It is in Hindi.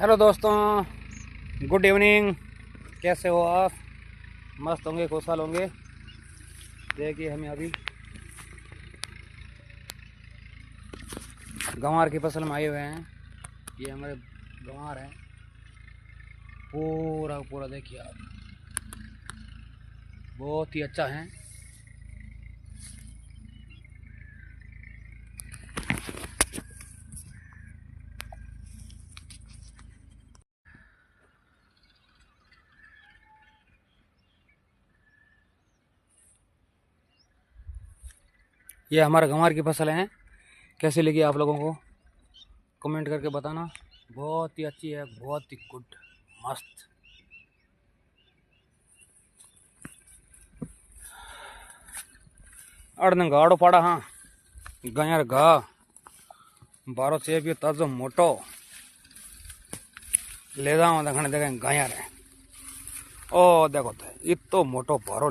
हेलो दोस्तों, गुड इवनिंग। कैसे हो आप? मस्त होंगे, खुशहाल होंगे। देखिए हम अभी गंवार की फसल में आए हुए हैं। ये हमारे गंवार हैं, पूरा पूरा देखिए आप, बहुत ही अच्छा है। ये हमारे गंवार की फसल हैं। कैसी लगी आप लोगों को कमेंट करके बताना। बहुत ही अच्छी है, बहुत ही गुड, मस्त। अर्धन गाड़ो पाड़ा हाँ गयार गा 12 से भी ताजो मोटो ले जाओ देखने देखें गयार है। ओ देखो तो इतो मोटो भारो